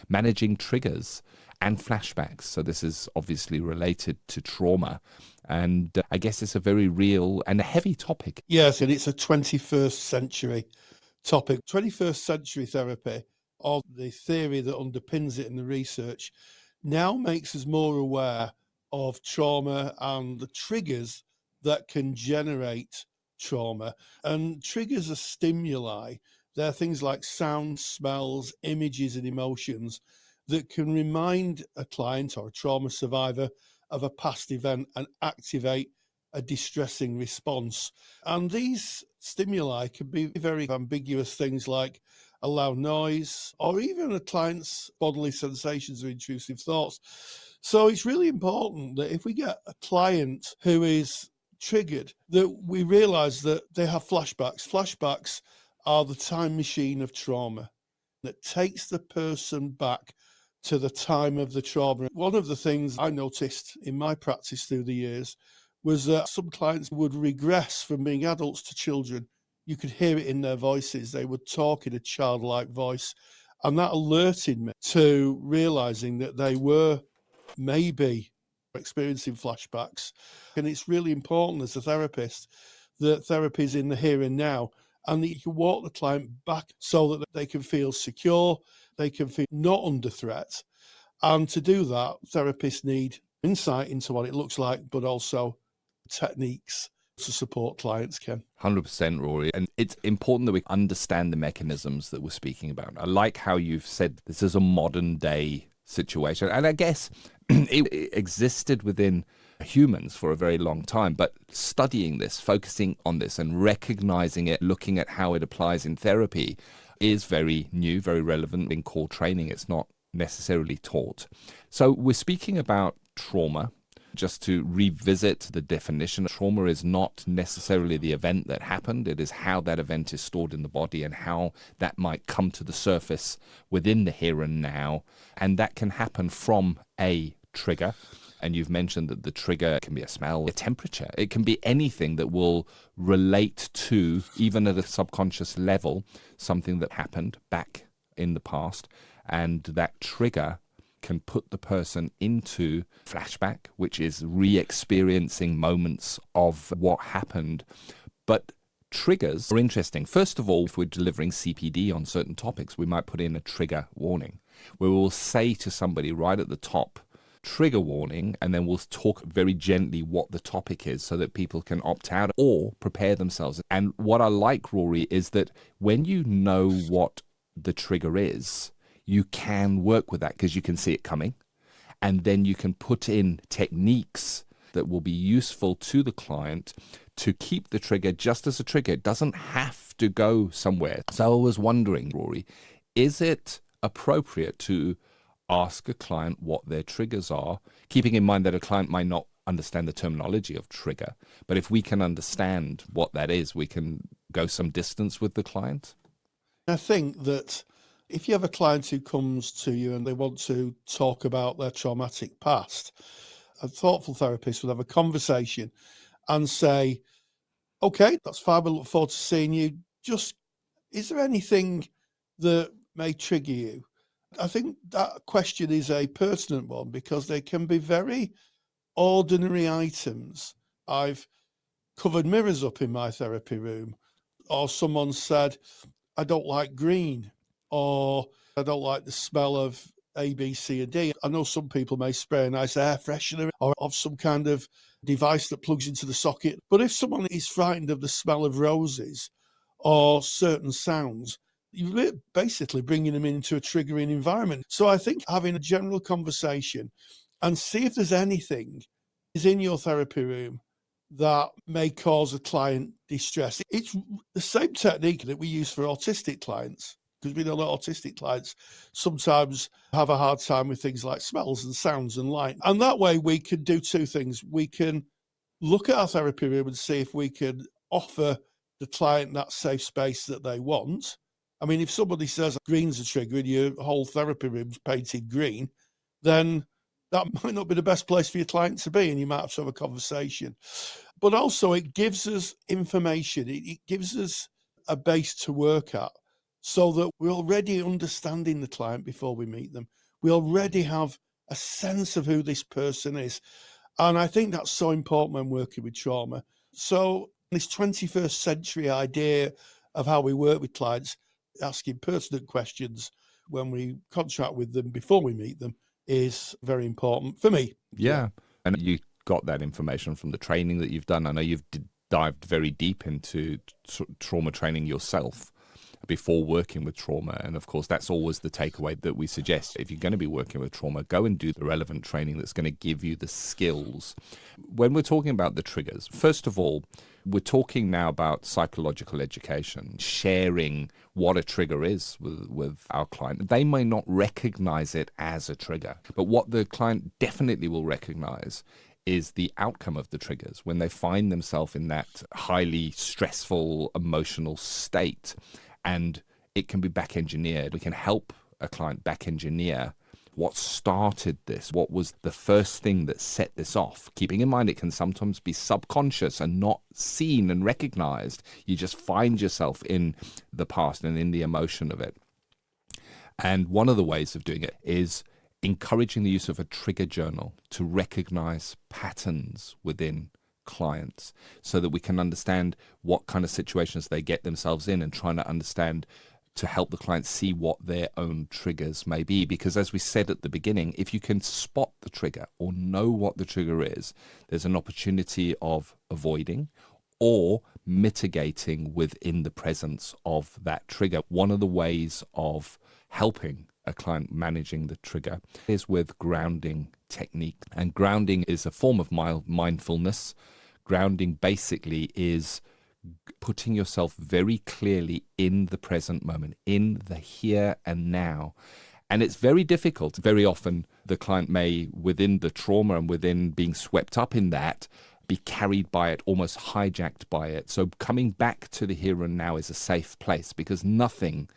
managing triggers and flashbacks. So this is obviously related to trauma. And I guess it's a very real and a heavy topic. Yes, and it's a 21st century topic. 21st century therapy, or the theory that underpins it and the research, now makes us more aware of trauma and the triggers that can generate trauma. And triggers are stimuli. They're things like sounds, smells, images, and emotions that can remind a client or a trauma survivor of a past event and activate a distressing response. And these stimuli can be very ambiguous things like a loud noise or even a client's bodily sensations or intrusive thoughts. So it's really important that if we get a client who is triggered, that we realize that they have flashbacks. Flashbacks are the time machine of trauma that takes the person back to the time of the trauma. One of the things I noticed in my practice through the years was that some clients would regress from being adults to children. You could hear it in their voices. They would talk in a childlike voice. And that alerted me to realizing that they were maybe experiencing flashbacks. And it's really important as a therapist that therapy is in the here and now, and that you can walk the client back so that they can feel secure, they can feel not under threat. And to do that, therapists need insight into what it looks like, but also techniques to support clients, Ken. 100%, Rory. And it's important that we understand the mechanisms that we're speaking about. I like how you've said this is a modern day situation. And I guess it existed within humans for a very long time, but studying this, focusing on this and recognizing it, looking at how it applies in therapy is very new, very relevant in core training. It's not necessarily taught. So we're speaking about trauma. Just to revisit the definition, trauma is not necessarily the event that happened. It is how that event is stored in the body and how that might come to the surface within the here and now. And that can happen from a trigger. And you've mentioned that the trigger can be a smell, a temperature. It can be anything that will relate to, even at a subconscious level, something that happened back in the past. And that trigger can put the person into flashback, which is re-experiencing moments of what happened. But triggers are interesting. First of all, if we're delivering CPD on certain topics, we might put in a trigger warning, where we'll say to somebody right at the top, trigger warning, and then we'll talk very gently what the topic is so that people can opt out or prepare themselves. And what I like, Rory, is that when you know what the trigger is, you can work with that because you can see it coming. And then you can put in techniques that will be useful to the client to keep the trigger just as a trigger. It doesn't have to go somewhere. So I was wondering, Rory, is it appropriate to ask a client what their triggers are, keeping in mind that a client might not understand the terminology of trigger, but if we can understand what that is, we can go some distance with the client? I think that if you have a client who comes to you and they want to talk about their traumatic past, a thoughtful therapist would have a conversation and say, okay, that's fine, we look forward to seeing you. Just, is there anything that may trigger you? I think that question is a pertinent one because they can be very ordinary items. I've covered mirrors up in my therapy room, or someone said, I don't like green, or I don't like the smell of A, B, C, and D. I know some people may spray a nice air freshener or of some kind of device that plugs into the socket. But if someone is frightened of the smell of roses or certain sounds, you're basically bringing them into a triggering environment. So I think having a general conversation and see if there's anything is in your therapy room that may cause a client distress. It's the same technique that we use for autistic clients, because we know that autistic clients sometimes have a hard time with things like smells and sounds and light. And that way we can do two things. We can look at our therapy room and see if we can offer the client that safe space that they want. I mean, if somebody says green's a trigger and your whole therapy room's painted green, then that might not be the best place for your client to be, and you might have to have a conversation. But also it gives us information. It gives us a base to work at so that we're already understanding the client before we meet them. We already have a sense of who this person is. And I think that's so important when working with trauma. So this 21st century idea of how we work with clients, asking pertinent questions when we contract with them before we meet them, is very important for me. Yeah. And you got that information from the training that you've done. I know you've dived very deep into trauma training yourself before working with trauma. And of course, that's always the takeaway that we suggest. If you're going to be working with trauma, go and do the relevant training that's going to give you the skills. When we're talking about the triggers, first of all, we're talking now about psychological education, sharing what a trigger is with our client. They may not recognize it as a trigger, but what the client definitely will recognize is the outcome of the triggers when they find themselves in that highly stressful, emotional state. And it can be back engineered. We can help a client back engineer what started this, what was the first thing that set this off. Keeping in mind it can sometimes be subconscious and not seen and recognized. You just find yourself in the past and in the emotion of it. And one of the ways of doing it is encouraging the use of a trigger journal to recognize patterns within clients so that we can understand what kind of situations they get themselves in, and trying to understand to help the client see what their own triggers may be. Because as we said at the beginning, if you can spot the trigger or know what the trigger is, there's an opportunity of avoiding or mitigating within the presence of that trigger. One of the ways of helping a client managing the trigger is with grounding technique. And grounding is a form of mindfulness. Grounding basically is putting yourself very clearly in the present moment, in the here and now. And it's very difficult. Very often the client may, within the trauma and within being swept up in that, be carried by it, almost hijacked by it. So coming back to the here and now is a safe place, because nothing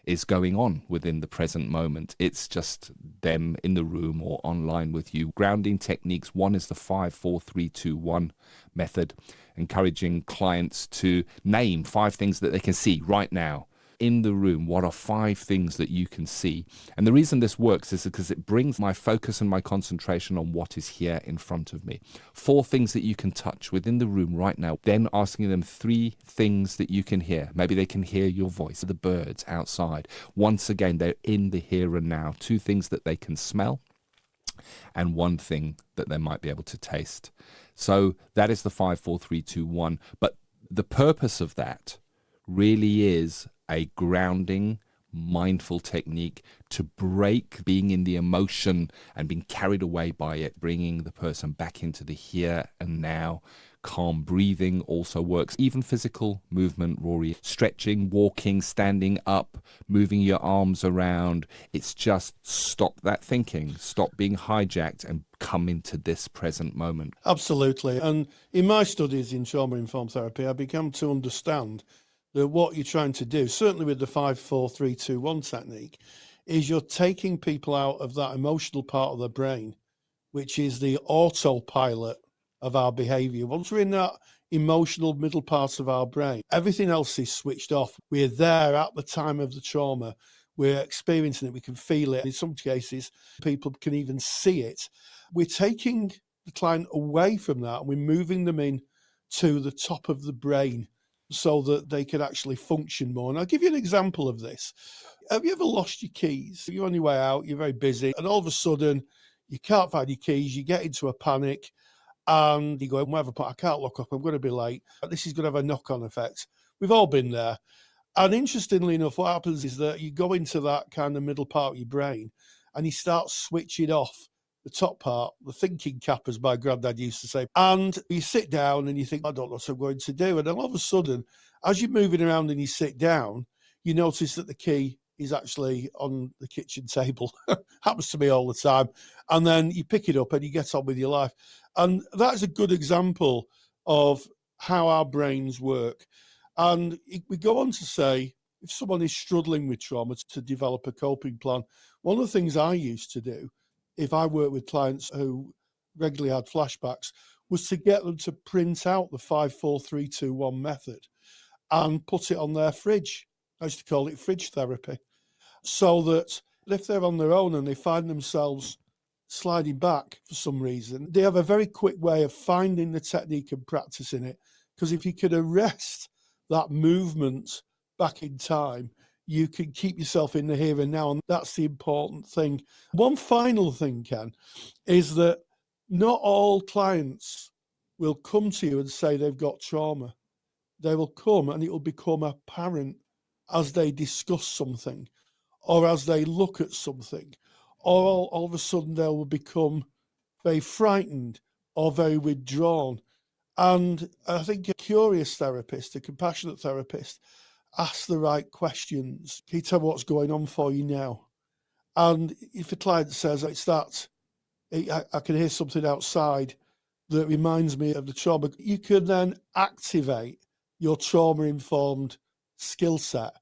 is going on within the present moment. It's just them in the room or online with you. Grounding techniques, one is the 5, 4, 3, 2, 1 method, encouraging clients to name 5 things that they can see right now in the room. What are 5 things that you can see? And the reason this works is because it brings my focus and my concentration on what is here in front of me. 4 things that you can touch within the room right now. Then asking them 3 things that you can hear. Maybe they can hear your voice, the birds outside. Once again, they're in the here and now. 2 things that they can smell, and 1 thing that they might be able to taste. So that is the 5, 4, 3, 2, 1. But the purpose of that really is a grounding, mindful technique to break being in the emotion and being carried away by it, bringing the person back into the here and now. Calm breathing also works. Even physical movement, Rory, stretching, walking, standing up, moving your arms around. It's just stop that thinking, stop being hijacked, and come into this present moment. Absolutely. And in my studies in trauma-informed therapy, I began to understand that what you're trying to do, certainly with the 5, 4, 3, 2, 1 technique, is you're taking people out of that emotional part of the brain, which is the autopilot of our behavior. Once we're in that emotional middle part of our brain, everything else is switched off. We're there at the time of the trauma. We're experiencing it. We can feel it. In some cases, people can even see it. We're taking the client away from that, and we're moving them in to the top of the brain so that they can actually function more. And I'll give you an example of this. Have you ever lost your keys? You're on your way out, you're very busy, and all of a sudden you can't find your keys, you get into a panic, and you go, I can't lock up, I'm going to be late. This is going to have a knock-on effect. We've all been there. And interestingly enough, what happens is that you go into that kind of middle part of your brain and you start switching off the top part, the thinking cap, as my granddad used to say. And you sit down and you think, I don't know what I'm going to do. And then all of a sudden, as you're moving around and you sit down, you notice that the key is actually on the kitchen table. Happens to me all the time. And then you pick it up and you get on with your life. And that's a good example of how our brains work. And we go on to say, if someone is struggling with trauma, to develop a coping plan. One of the things I used to do, if I worked with clients who regularly had flashbacks, was to get them to print out the 5, 4, 3, 2, 1 method and put it on their fridge I used to call it fridge therapy, so that if they're on their own and they find themselves sliding back for some reason, they have a very quick way of finding the technique and practicing it. Because if you could arrest that movement back in time, you can keep yourself in the here and now, and that's the important thing. One final thing, Ken, is that not all clients will come to you and say they've got trauma. They will come and it will become apparent as they discuss something, or as they look at something, or all of a sudden they will become very frightened or very withdrawn. And I think a curious therapist, a compassionate therapist, asks the right questions. Can you tell me what's going on for you now? And if a client says, it's that, I can hear something outside that reminds me of the trauma, you can then activate your trauma-informed skill set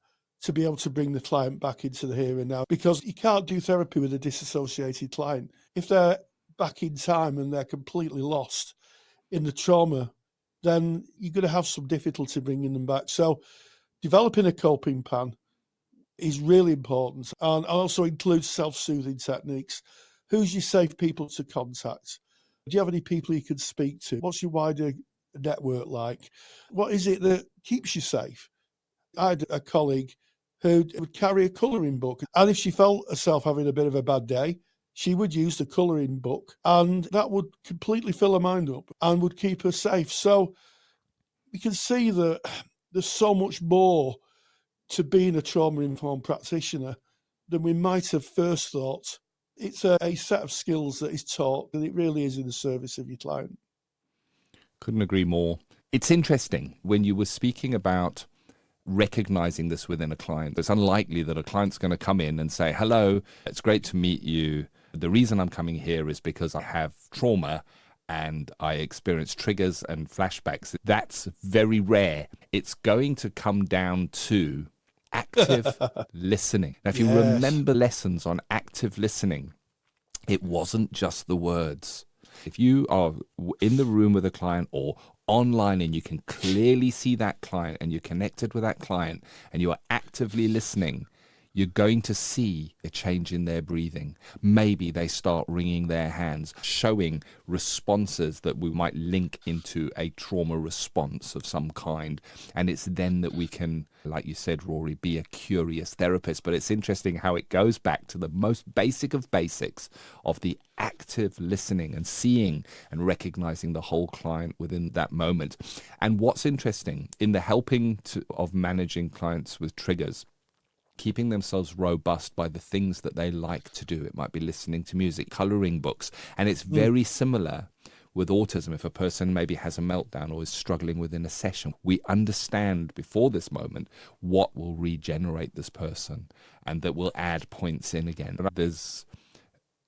to be able to bring the client back into the here and now, because you can't do therapy with a disassociated client. If they're back in time and they're completely lost in the trauma, then you're going to have some difficulty bringing them back. So developing a coping plan is really important, and also includes self-soothing techniques. Who's your safe people to contact? Do you have any people you can speak to? What's your wider network like? What is it that keeps you safe? I had a colleague who would carry a colouring book, and if she felt herself having a bit of a bad day, she would use the colouring book, and that would completely fill her mind up and would keep her safe. So you can see that there's so much more to being a trauma-informed practitioner than we might have first thought. It's a set of skills that is taught, and it really is in the service of your client. Couldn't agree more. It's interesting when you were speaking about recognizing this within a client. It's unlikely that a client's going to come in and say, hello, it's great to meet you. The reason I'm coming here is because I have trauma and I experience triggers and flashbacks. That's very rare. It's going to come down to active listening. Now, if you remember lessons on active listening, it wasn't just the words. If you are in the room with a client or online and you can clearly see that client and you're connected with that client and you are actively listening, you're going to see a change in their breathing. Maybe they start wringing their hands, showing responses that we might link into a trauma response of some kind. And it's then that we can, like you said, Rory, be a curious therapist. But it's interesting how it goes back to the most basic of basics of the active listening and seeing and recognizing the whole client within that moment. And what's interesting in the helping of managing clients with triggers, keeping themselves robust by the things that they like to do. It might be listening to music, coloring books. And it's very similar with autism. If a person maybe has a meltdown or is struggling within a session, we understand before this moment what will regenerate this person and that will add points in again. There's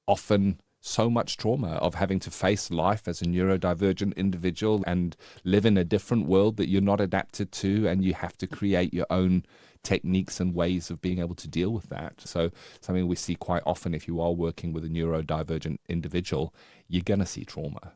often so much trauma of having to face life as a neurodivergent individual and live in a different world that you're not adapted to, and you have to create your own techniques and ways of being able to deal with that. So something we see quite often if you are working with a neurodivergent individual, you're going to see trauma.